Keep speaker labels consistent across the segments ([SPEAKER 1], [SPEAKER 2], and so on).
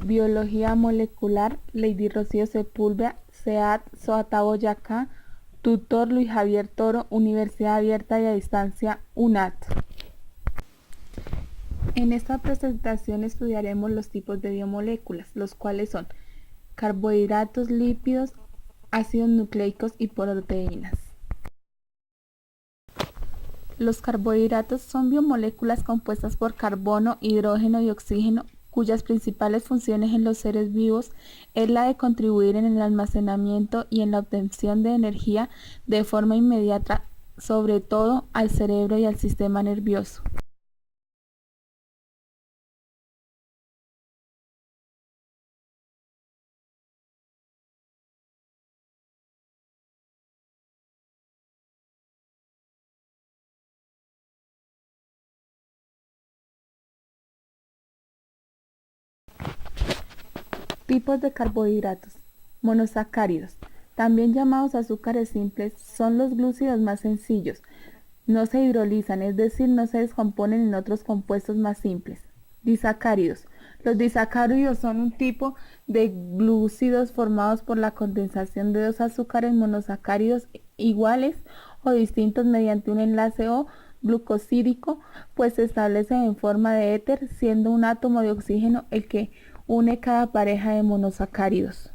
[SPEAKER 1] Biología Molecular, Lady Rocío Sepúlveda, SEAD, SOATA Boyacá, tutor Luis Javier Toro, Universidad Abierta y a Distancia, UNAT. En esta presentación estudiaremos los tipos de biomoléculas, los cuales son carbohidratos, lípidos, ácidos nucleicos y proteínas. Los carbohidratos son biomoléculas compuestas por carbono, hidrógeno y oxígeno, cuyas principales funciones en los seres vivos es la de contribuir en el almacenamiento y en la obtención de energía de forma inmediata, sobre todo al cerebro y al sistema nervioso. Tipos de carbohidratos. Monosacáridos, también llamados azúcares simples, son los glúcidos más sencillos. No se hidrolizan, es decir, no se descomponen en otros compuestos más simples. Disacáridos. Los disacáridos son un tipo de glúcidos formados por la condensación de dos azúcares monosacáridos iguales o distintos mediante un enlace O glucosídico, pues se establecen en forma de éter, siendo un átomo de oxígeno el que une cada pareja de monosacáridos.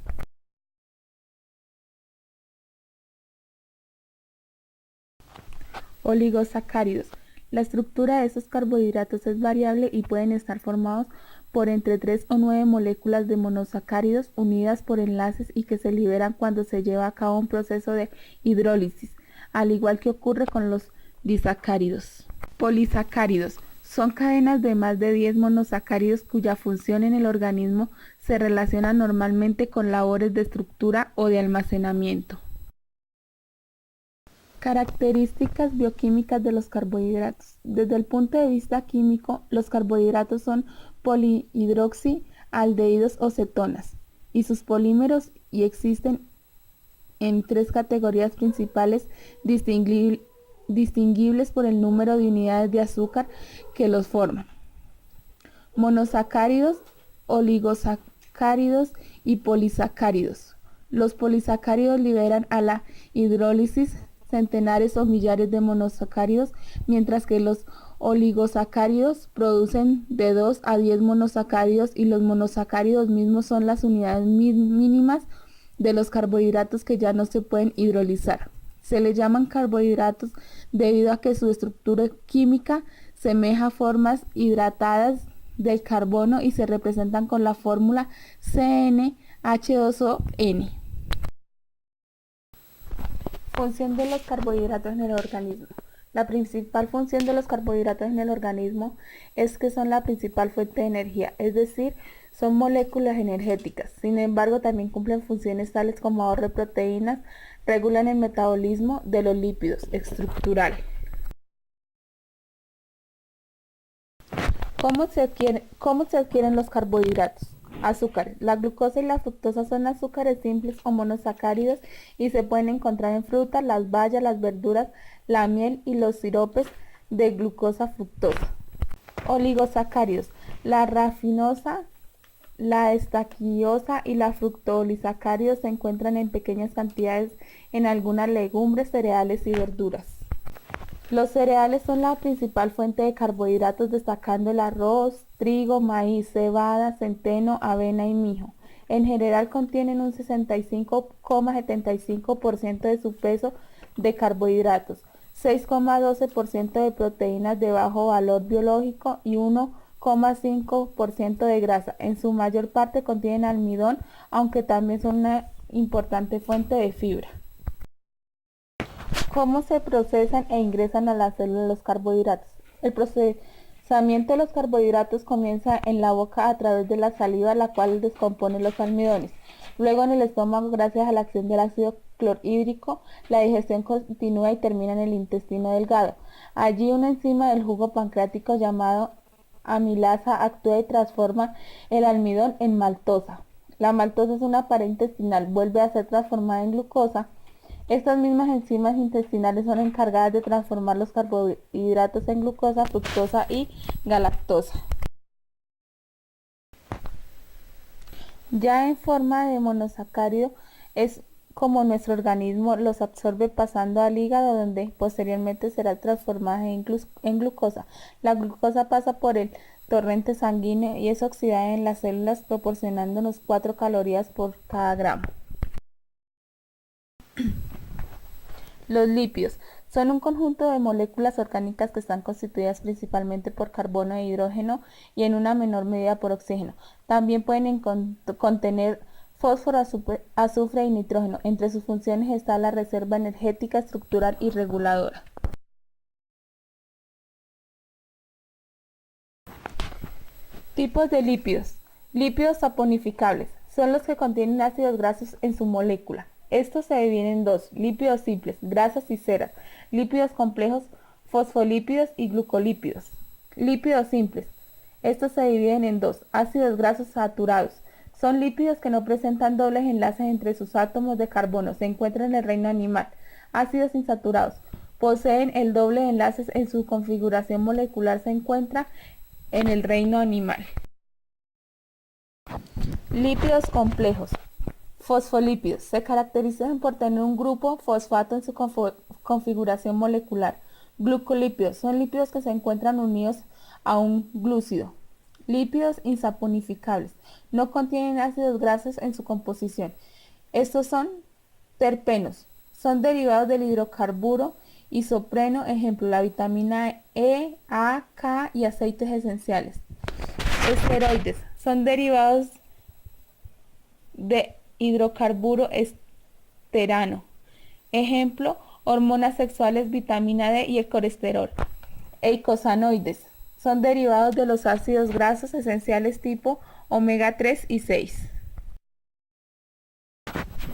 [SPEAKER 1] Oligosacáridos. La estructura de estos carbohidratos es variable y pueden estar formados por entre 3 o 9 moléculas de monosacáridos unidas por enlaces y que se liberan cuando se lleva a cabo un proceso de hidrólisis, al igual que ocurre con los disacáridos. Polisacáridos. Son cadenas de más de 10 monosacáridos cuya función en el organismo se relaciona normalmente con labores de estructura o de almacenamiento. Características bioquímicas de los carbohidratos. Desde el punto de vista químico, los carbohidratos son polihidroxialdehídos o cetonas y sus polímeros y existen en tres categorías principales distinguibles por el número de unidades de azúcar que los forman: monosacáridos, oligosacáridos y polisacáridos. Los polisacáridos liberan a la hidrólisis centenares o millares de monosacáridos, mientras que los oligosacáridos producen de 2 a 10 monosacáridos y los monosacáridos mismos son las unidades mínimas de los carbohidratos que ya no se pueden hidrolizar. Se les llaman carbohidratos debido a que su estructura química semeja formas hidratadas del carbono y se representan con la fórmula CnH2ON. Función de los carbohidratos en el organismo. La principal función de los carbohidratos en el organismo es que son la principal fuente de energía, es decir, son moléculas energéticas. Sin embargo, también cumplen funciones tales como ahorro de proteínas, regulan el metabolismo de los lípidos, estructural. ¿Cómo se adquieren los carbohidratos? Azúcares. La glucosa y la fructosa son azúcares simples o monosacáridos y se pueden encontrar en frutas, las bayas, las verduras, la miel y los siropes de glucosa fructosa. Oligosacáridos. La rafinosa, la estaquiosa y la fructooligosacáridos se encuentran en pequeñas cantidades en algunas legumbres, cereales y verduras. Los cereales son la principal fuente de carbohidratos, destacando el arroz, trigo, maíz, cebada, centeno, avena y mijo. En general contienen un 65,75% de su peso de carbohidratos, 6,12% de proteínas de bajo valor biológico y 1,5% de grasa. En su mayor parte contienen almidón, aunque también son una importante fuente de fibra. ¿Cómo se procesan e ingresan a la célula los carbohidratos? El procesamiento de los carbohidratos comienza en la boca a través de la saliva, la cual descompone los almidones. Luego en el estómago, gracias a la acción del ácido clorhídrico, la digestión continúa y termina en el intestino delgado. Allí una enzima del jugo pancreático llamado amilasa actúa y transforma el almidón en maltosa. La maltosa es una pared intestinal, vuelve a ser transformada en glucosa. Estas mismas enzimas intestinales son encargadas de transformar los carbohidratos en glucosa, fructosa y galactosa. Ya en forma de monosacárido es como nuestro organismo los absorbe pasando al hígado donde posteriormente será transformada en glucosa. La glucosa pasa por el torrente sanguíneo y es oxidada en las células proporcionándonos 4 calorías por cada gramo. Los lípidos son un conjunto de moléculas orgánicas que están constituidas principalmente por carbono e hidrógeno y en una menor medida por oxígeno. También pueden contener fósforo, azufre y nitrógeno. Entre sus funciones está la reserva energética, estructural y reguladora. Tipos de lípidos. Lípidos saponificables. Son los que contienen ácidos grasos en su molécula. Estos se dividen en dos: lípidos simples, grasas y ceras; lípidos complejos, fosfolípidos y glucolípidos. Lípidos simples. Estos se dividen en dos: ácidos grasos saturados. Son lípidos que no presentan dobles enlaces entre sus átomos de carbono. Se encuentran en el reino animal. Ácidos insaturados. Poseen el doble de enlaces en su configuración molecular. Se encuentra en el reino animal. Lípidos complejos. Fosfolípidos. Se caracterizan por tener un grupo fosfato en su configuración molecular. Glucolípidos. Son lípidos que se encuentran unidos a un glúcido. Lípidos insaponificables. No contienen ácidos grasos en su composición. Estos son terpenos. Son derivados del hidrocarburo isopreno, ejemplo, la vitamina E, A, K y aceites esenciales. Esteroides. Son derivados de hidrocarburo esterano. Ejemplo, hormonas sexuales, vitamina D y el colesterol. Eicosanoides. Son derivados de los ácidos grasos esenciales tipo omega 3 y 6.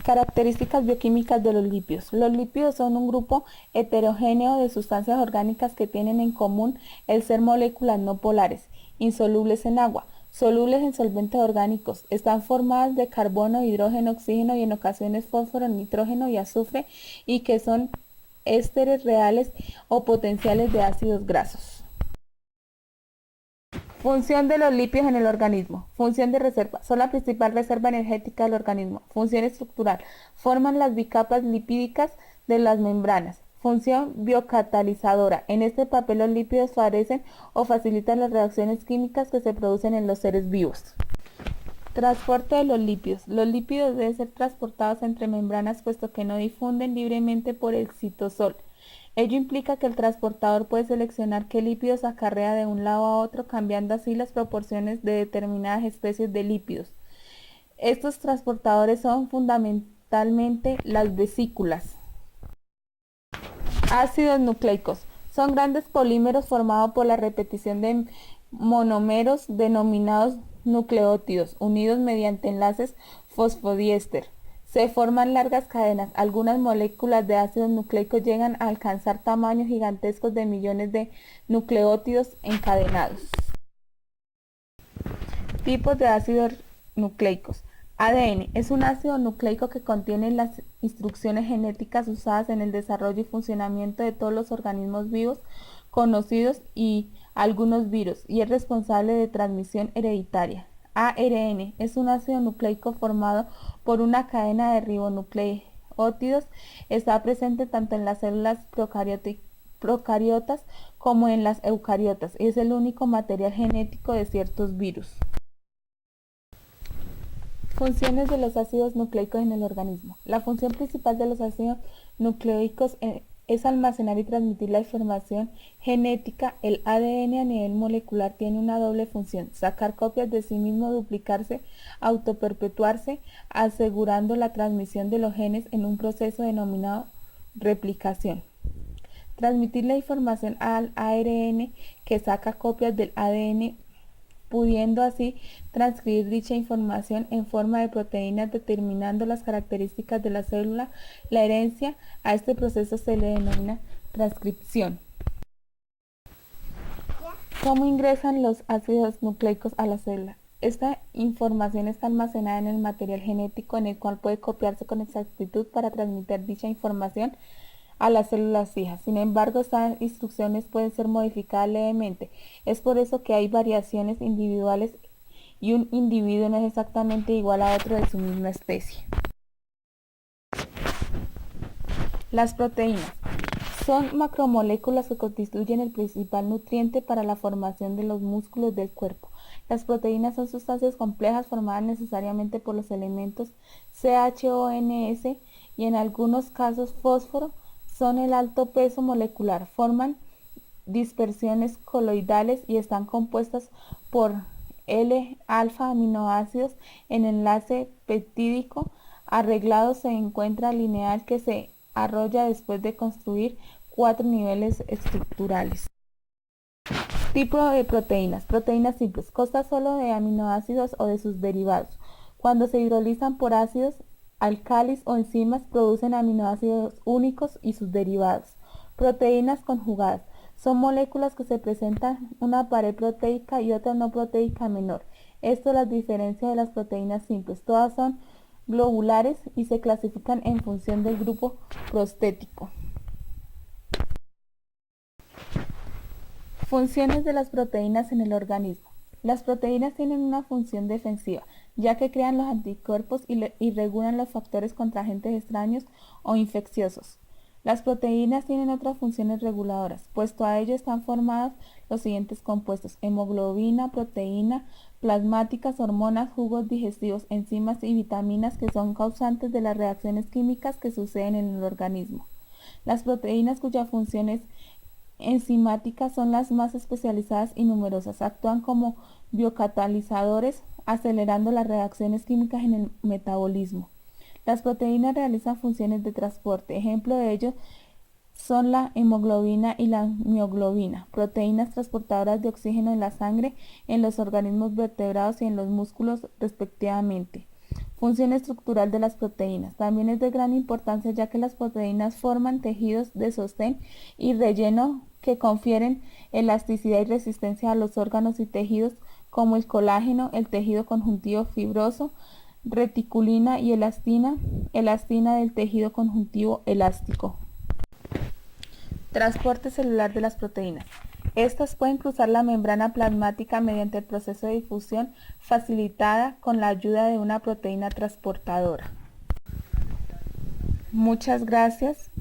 [SPEAKER 1] Características bioquímicas de los lípidos. Los lípidos son un grupo heterogéneo de sustancias orgánicas que tienen en común el ser moléculas no polares, insolubles en agua, solubles en solventes orgánicos. Están formadas de carbono, hidrógeno, oxígeno y en ocasiones fósforo, nitrógeno y azufre, y que son ésteres reales o potenciales de ácidos grasos. Función de los lípidos en el organismo. Función de reserva. Son la principal reserva energética del organismo. Función estructural. Forman las bicapas lipídicas de las membranas. Función biocatalizadora. En este papel los lípidos favorecen o facilitan las reacciones químicas que se producen en los seres vivos. Transporte de los lípidos. Los lípidos deben ser transportados entre membranas puesto que no difunden libremente por el citosol. Ello implica que el transportador puede seleccionar qué lípidos acarrea de un lado a otro, cambiando así las proporciones de determinadas especies de lípidos. Estos transportadores son fundamentalmente las vesículas. Ácidos nucleicos. Son grandes polímeros formados por la repetición de monómeros denominados nucleótidos, unidos mediante enlaces fosfodiéster. Se forman largas cadenas. Algunas moléculas de ácidos nucleicos llegan a alcanzar tamaños gigantescos de millones de nucleótidos encadenados. Tipos de ácidos nucleicos. ADN es un ácido nucleico que contiene las instrucciones genéticas usadas en el desarrollo y funcionamiento de todos los organismos vivos conocidos y algunos virus, y es responsable de transmisión hereditaria. ARN es un ácido nucleico formado por una cadena de ribonucleótidos. Está presente tanto en las células procariotas como en las eucariotas y es el único material genético de ciertos virus. Funciones de los ácidos nucleicos en el organismo. La función principal de los ácidos nucleicos es almacenar y transmitir la información genética. El ADN a nivel molecular tiene una doble función: sacar copias de sí mismo, duplicarse, autoperpetuarse, asegurando la transmisión de los genes en un proceso denominado replicación. Transmitir la información al ARN, que saca copias del ADN, pudiendo así transcribir dicha información en forma de proteínas determinando las características de la célula. La herencia a este proceso se le denomina transcripción. ¿Cómo ingresan los ácidos nucleicos a la célula? Esta información está almacenada en el material genético, en el cual puede copiarse con exactitud para transmitir dicha información a las células hijas. Sin embargo, estas instrucciones pueden ser modificadas levemente. Es por eso que hay variaciones individuales y un individuo no es exactamente igual a otro de su misma especie. Las proteínas son macromoléculas que constituyen el principal nutriente para la formación de los músculos del cuerpo. Las proteínas son sustancias complejas formadas necesariamente por los elementos CHONS y en algunos casos fósforo. Son el alto peso molecular, forman dispersiones coloidales y están compuestas por L-alfa aminoácidos en enlace peptídico arreglado. Se encuentra lineal que se arrolla después de construir 4 niveles estructurales. Tipo de proteínas. Proteínas simples. Consta solo de aminoácidos o de sus derivados. Cuando se hidrolizan por ácidos, álcalis o enzimas, producen aminoácidos únicos y sus derivados. Proteínas conjugadas. Son moléculas que se presentan una pared proteica y otra no proteica menor. Esto las diferencia de las proteínas simples. Todas son globulares y se clasifican en función del grupo prostético. Funciones de las proteínas en el organismo. Las proteínas tienen una función defensiva, ya que crean los anticuerpos y regulan los factores contra agentes extraños o infecciosos. Las proteínas tienen otras funciones reguladoras, puesto a ello están formados los siguientes compuestos: hemoglobina, proteína, plasmáticas, hormonas, jugos digestivos, enzimas y vitaminas que son causantes de las reacciones químicas que suceden en el organismo. Las proteínas cuya función es enzimáticas son las más especializadas y numerosas. Actúan como biocatalizadores, acelerando las reacciones químicas en el metabolismo. Las proteínas realizan funciones de transporte. Ejemplo de ello son la hemoglobina y la mioglobina, proteínas transportadoras de oxígeno en la sangre, en los organismos vertebrados y en los músculos respectivamente. Función estructural de las proteínas. También es de gran importancia, ya que las proteínas forman tejidos de sostén y relleno que confieren elasticidad y resistencia a los órganos y tejidos, como el colágeno, el tejido conjuntivo fibroso, reticulina y elastina del tejido conjuntivo elástico. Transporte celular de las proteínas. Estas pueden cruzar la membrana plasmática mediante el proceso de difusión facilitada con la ayuda de una proteína transportadora. Muchas gracias.